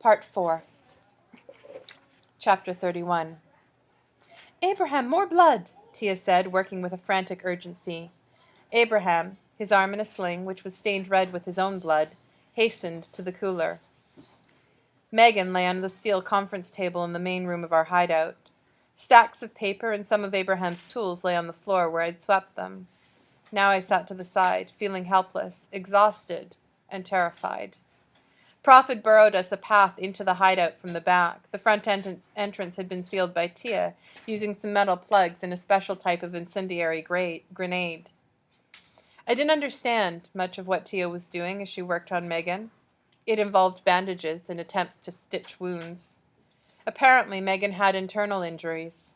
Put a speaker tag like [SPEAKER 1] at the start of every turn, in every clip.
[SPEAKER 1] Part 4. Chapter 31. "Abraham, more blood," Tia said, working with a frantic urgency. Abraham, his arm in a sling, which was stained red with his own blood, hastened to the cooler. Megan lay on the steel conference table in the main room of our hideout. Stacks of paper and some of Abraham's tools lay on the floor where I'd swept them. Now I sat to the side, feeling helpless, exhausted, and terrified. Prof had burrowed us a path into the hideout from the back. The front entrance had been sealed by Tia, using some metal plugs and a special type of incendiary grenade. I didn't understand much of what Tia was doing as she worked on Megan. It involved bandages and attempts to stitch wounds. Apparently, Megan had internal injuries.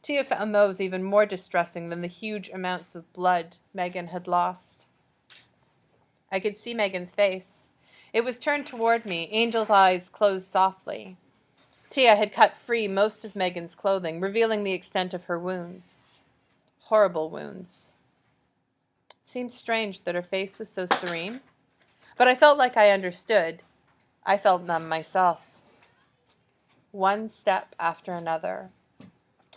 [SPEAKER 1] Tia found those even more distressing than the huge amounts of blood Megan had lost. I could see Megan's face. It was turned toward me, Angel's eyes closed softly. Tia had cut free most of Megan's clothing, revealing the extent of her wounds. Horrible wounds. It seemed strange that her face was so serene, but I felt like I understood. I felt numb myself. One step after another.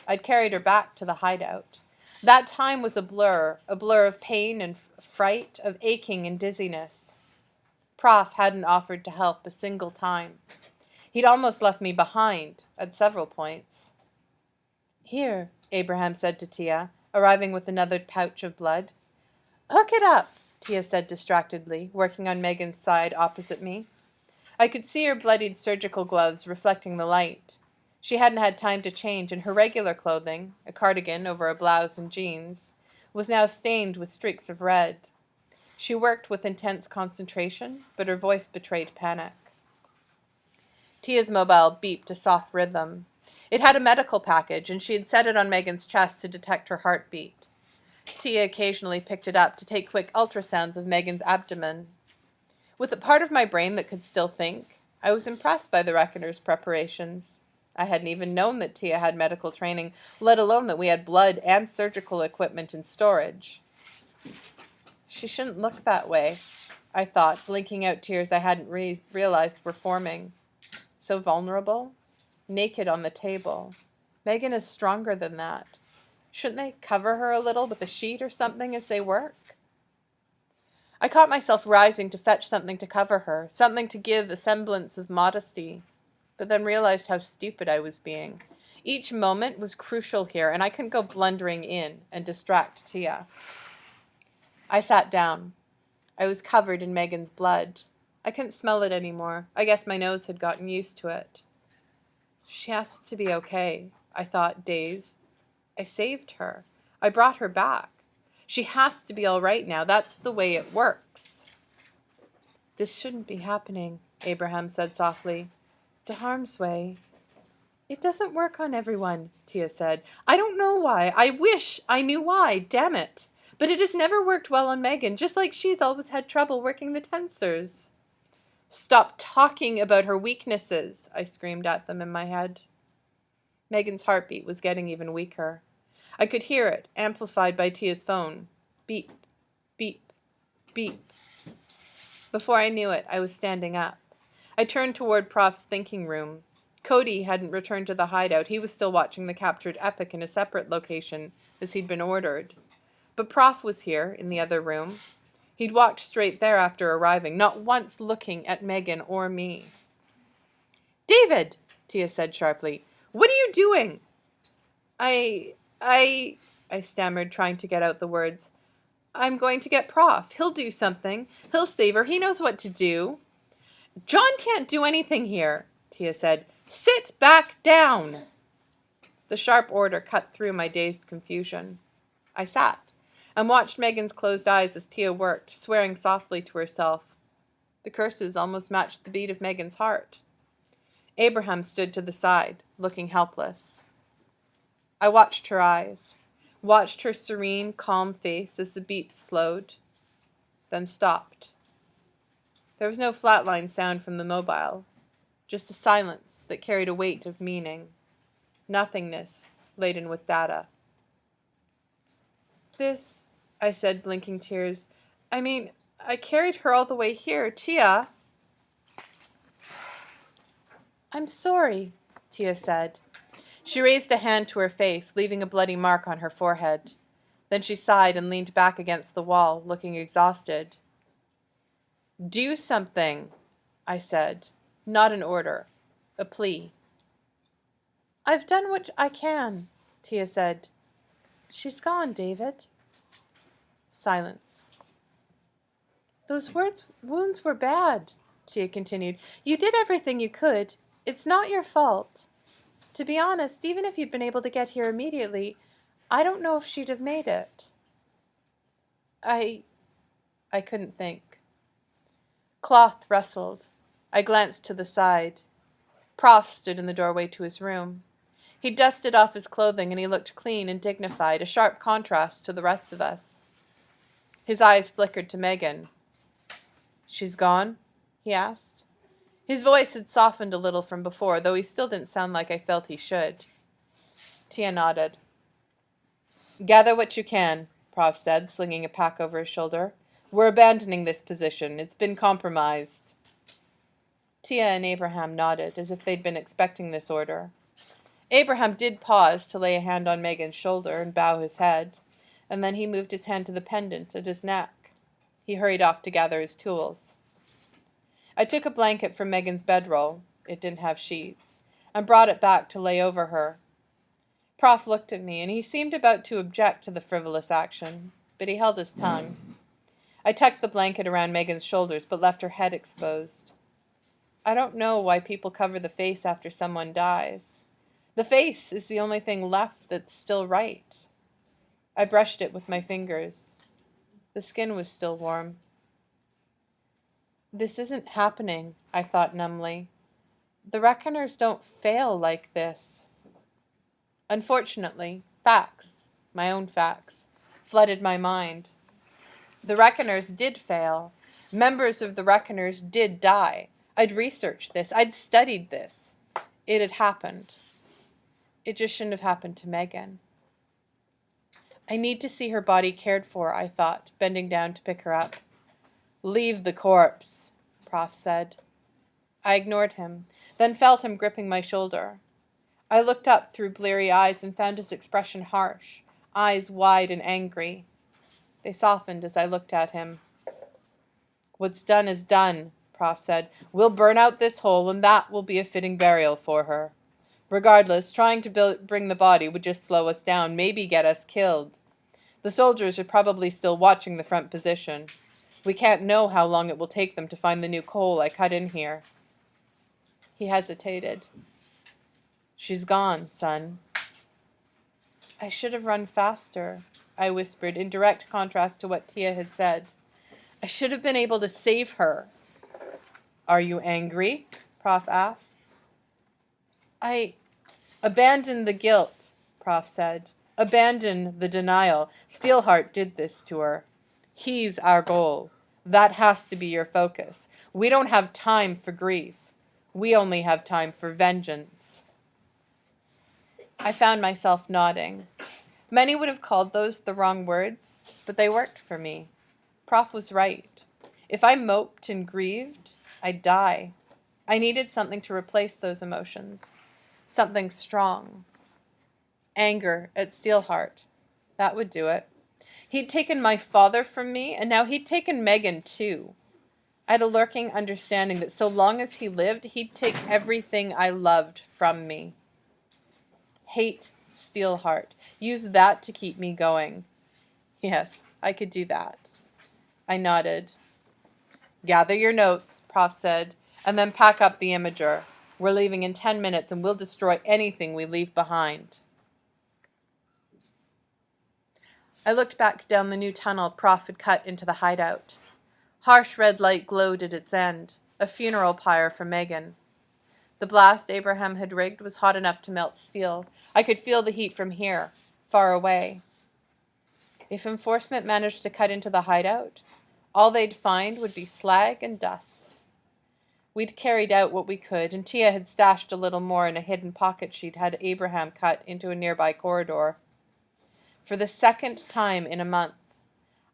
[SPEAKER 1] I'd carried her back to the hideout. That time was a blur of pain and fright, of aching and dizziness. Prof hadn't offered to help a single time. He'd almost left me behind at several points. "Here," Abraham said to Tia, arriving with another pouch of blood. "Hook it up," Tia said distractedly, working on Megan's side opposite me. I could see her bloodied surgical gloves reflecting the light. She hadn't had time to change, and her regular clothing, a cardigan over a blouse and jeans, was now stained with streaks of red. She worked with intense concentration, but her voice betrayed panic. Tia's mobile beeped a soft rhythm. It had a medical package, and she had set it on Megan's chest to detect her heartbeat. Tia occasionally picked it up to take quick ultrasounds of Megan's abdomen. With a part of my brain that could still think, I was impressed by the reckoner's preparations. I hadn't even known that Tia had medical training, let alone that we had blood and surgical equipment in storage. She shouldn't look that way, I thought, blinking out tears I hadn't realized were forming. So vulnerable, naked on the table. Megan is stronger than that. Shouldn't they cover her a little with a sheet or something as they work? I caught myself rising to fetch something to cover her, something to give a semblance of modesty, but then realized how stupid I was being. Each moment was crucial here, and I couldn't go blundering in and distract Tia. I sat down. I was covered in Megan's blood. I couldn't smell it anymore. I guess my nose had gotten used to it. She has to be okay, I thought, dazed. I saved her. I brought her back. She has to be all right now. That's the way it works. "This shouldn't be happening," Abraham said softly. "To harm's way." "It doesn't work on everyone," Tia said. "I don't know why. I wish I knew why. Damn it. But it has never worked well on Megan, just like she's always had trouble working the tensors." "Stop talking about her weaknesses," I screamed at them in my head. Megan's heartbeat was getting even weaker. I could hear it, amplified by Tia's phone. Beep, beep, beep. Before I knew it, I was standing up. I turned toward Prof's thinking room. Cody hadn't returned to the hideout. He was still watching the captured epic in a separate location, as he'd been ordered. But Prof was here, in the other room. He'd walked straight there after arriving, not once looking at Megan or me. "David," Tia said sharply, "what are you doing?" I stammered, trying to get out the words. "I'm going to get Prof. He'll do something. He'll save her. He knows what to do." "John can't do anything here," Tia said. "Sit back down." The sharp order cut through my dazed confusion. I sat and watched Megan's closed eyes as Tia worked, swearing softly to herself. The curses almost matched the beat of Megan's heart. Abraham stood to the side, looking helpless. I watched her eyes, watched her serene, calm face as the beats slowed, then stopped. There was no flatline sound from the mobile, just a silence that carried a weight of meaning, nothingness laden with data. "This," I said, blinking tears, I carried her all the way here. Tia." I'm sorry, Tia said. She raised a hand to her face, leaving a bloody mark on her forehead. Then she sighed and leaned back against the wall, looking exhausted. Do something, I said. Not an order. A plea. I've done what I can, Tia said. She's gone, David. Silence. Those wounds were bad, Tia continued. You did everything you could. It's not your fault. To be honest, even if you'd been able to get here immediately, I don't know if she'd have made it. I couldn't think. Cloth rustled. I glanced to the side. Prof stood in the doorway to his room. He dusted off his clothing and he looked clean and dignified, a sharp contrast to the rest of us. His eyes flickered to Megan. She's gone? He asked. His voice had softened a little from before, though he still didn't sound like I felt he should. Tia nodded. Gather what you can, Prof said, slinging a pack over his shoulder. We're abandoning this position. It's been compromised. Tia and Abraham nodded, as if they'd been expecting this order. Abraham did pause to lay a hand on Megan's shoulder and bow his head, and then he moved his hand to the pendant at his neck. He hurried off to gather his tools. I took a blanket from Megan's bedroll, it didn't have sheets, and brought it back to lay over her. Prof looked at me, and he seemed about to object to the frivolous action, but he held his tongue. I tucked the blanket around Megan's shoulders, but left her head exposed. I don't know why people cover the face after someone dies. The face is the only thing left that's still right. I brushed it with my fingers. The skin was still warm. This isn't happening, I thought numbly. The Reckoners don't fail like this. Unfortunately, facts, my own facts, flooded my mind. The Reckoners did fail. Members of the Reckoners did die. I'd researched this. I'd studied this. It had happened. It just shouldn't have happened to Megan. I need to see her body cared for, I thought, bending down to pick her up. Leave the corpse, Prof said. I ignored him, then felt him gripping my shoulder. I looked up through bleary eyes and found his expression harsh, eyes wide and angry. They softened as I looked at him. What's done is done, Prof said. We'll burn out this hole and that will be a fitting burial for her. Regardless, trying to bring the body would just slow us down, maybe get us killed. The soldiers are probably still watching the front position. We can't know how long it will take them to find the new coal I cut in here. He hesitated. She's gone, son. I should have run faster, I whispered, in direct contrast to what Tia had said. I should have been able to save her. Are you angry? Prof asked. I abandon the guilt, Prof said. Abandon the denial. Steelheart did this to her. He's our goal. That has to be your focus. We don't have time for grief. We only have time for vengeance. I found myself nodding. Many would have called those the wrong words, but they worked for me. Prof was right. If I moped and grieved, I'd die. I needed something to replace those emotions. Something strong. Anger at Steelheart. That would do it. He'd taken my father from me, and now he'd taken Megan too. I had a lurking understanding that so long as he lived, he'd take everything I loved from me. Hate Steelheart. Use that to keep me going. Yes, I could do that. I nodded. Gather your notes, Prof said, and then pack up the imager. We're leaving in 10 minutes and we'll destroy anything we leave behind. I looked back down the new tunnel Prof had cut into the hideout. Harsh red light glowed at its end, a funeral pyre for Megan. The blast Abraham had rigged was hot enough to melt steel. I could feel the heat from here, far away. If enforcement managed to cut into the hideout, all they'd find would be slag and dust. We'd carried out what we could, and Tia had stashed a little more in a hidden pocket she'd had Abraham cut into a nearby corridor. For the second time in a month,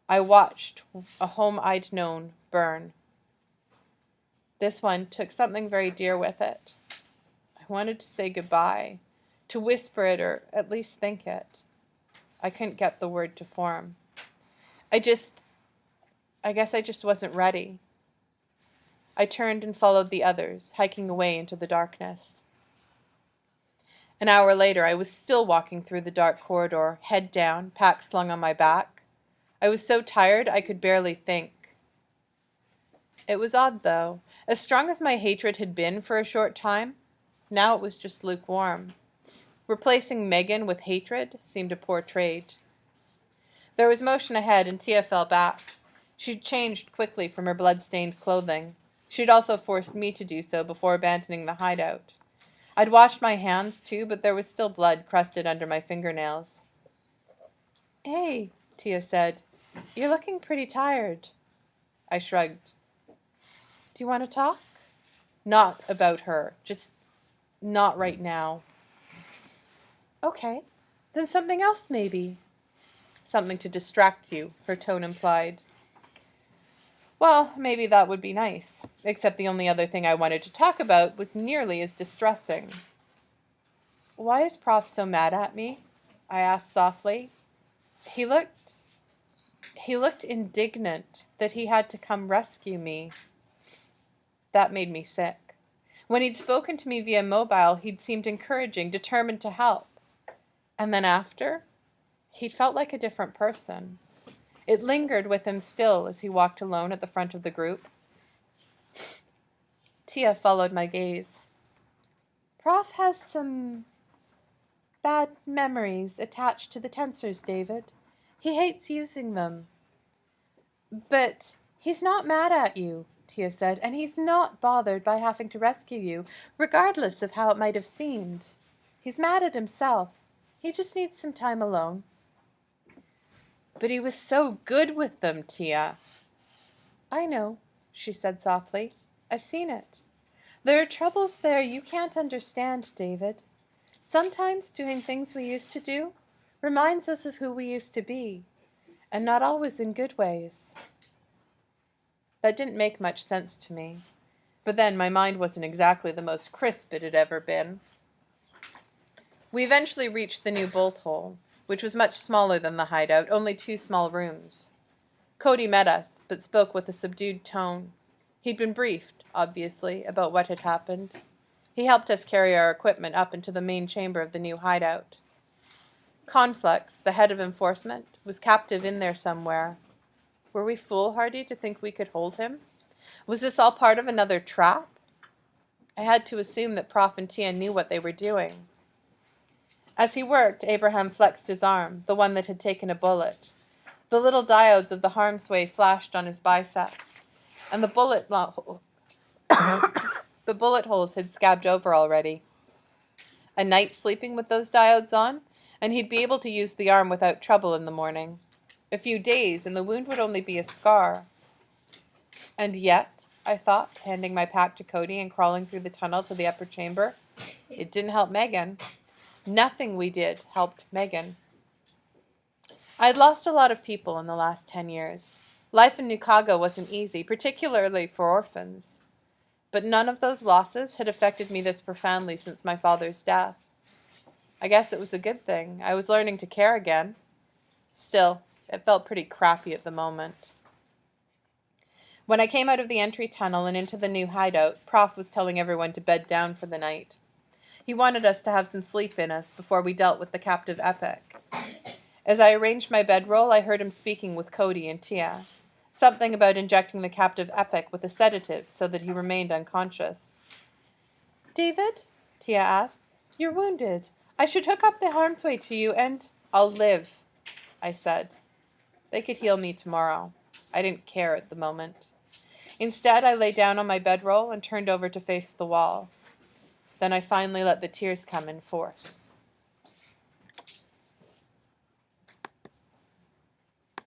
[SPEAKER 1] I watched a home I'd known burn. This one took something very dear with it. wanted to say goodbye, to whisper it or at least think it. I couldn't get the word to form. I guess I just wasn't ready. I turned and followed the others, hiking away into the darkness. An hour later, I was still walking through the dark corridor, head down, pack slung on my back. I was so tired I could barely think. It was odd, though. As strong as my hatred had been for a short time, now it was just lukewarm. Replacing Megan with hatred seemed a poor trade. There was motion ahead, and Tia fell back. She'd changed quickly from her blood-stained clothing. She'd also forced me to do so before abandoning the hideout. I'd washed my hands, too, but there was still blood crusted under my fingernails. "Hey," Tia said. "You're looking pretty tired." I shrugged. "Do you want to talk?" "Not about her. Just not right now." "Okay. Then something else, maybe." "Something to distract you," her tone implied. Well, maybe that would be nice, except the only other thing I wanted to talk about was nearly as distressing. "Why is Prof so mad at me?" I asked softly. He looked indignant that he had to come rescue me. That made me sick. When he'd spoken to me via mobile, he'd seemed encouraging, determined to help. And then after, he'd felt like a different person. It lingered with him still as he walked alone at the front of the group. Tia followed my gaze. "Prof has some bad memories attached to the tensors, David. He hates using them." "But he's not mad at you," Tia said, "and he's not bothered by having to rescue you, regardless of how it might have seemed. He's mad at himself. He just needs some time alone." "But he was so good with them, Tia." "I know," she said softly. "I've seen it. There are troubles there you can't understand, David. Sometimes doing things we used to do reminds us of who we used to be, and not always in good ways." That didn't make much sense to me, but then my mind wasn't exactly the most crisp it had ever been. We eventually reached the new bolt hole, which was much smaller than the hideout, only 2 small rooms. Cody met us, but spoke with a subdued tone. He'd been briefed, obviously, about what had happened. He helped us carry our equipment up into the main chamber of the new hideout. Conflux, the head of enforcement, was captive in there somewhere. Were we foolhardy to think we could hold him? Was this all part of another trap? I had to assume that Prof and Tia knew what they were doing. As he worked, Abraham flexed his arm, the one that had taken a bullet. The little diodes of the harmsway flashed on his biceps, and the bullet holes had scabbed over already. A night sleeping with those diodes on, and he'd be able to use the arm without trouble in the morning. A few days, and the wound would only be a scar. And yet, I thought, handing my pack to Cody and crawling through the tunnel to the upper chamber, it didn't help Megan. Nothing we did helped Megan. I had lost a lot of people in the last 10 years. Life in Nukaga wasn't easy, particularly for orphans. But none of those losses had affected me this profoundly since my father's death. I guess it was a good thing. I was learning to care again. Still, it felt pretty crappy at the moment. When I came out of the entry tunnel and into the new hideout, Prof was telling everyone to bed down for the night. He wanted us to have some sleep in us before we dealt with the captive epic. As I arranged my bedroll, I heard him speaking with Cody and Tia. Something about injecting the captive epic with a sedative so that he remained unconscious. "David," Tia asked, "you're wounded. I should hook up the harmsway to you and—" "I'll live," I said. They could heal me tomorrow. I didn't care at the moment. Instead, I lay down on my bedroll and turned over to face the wall. Then I finally let the tears come in force.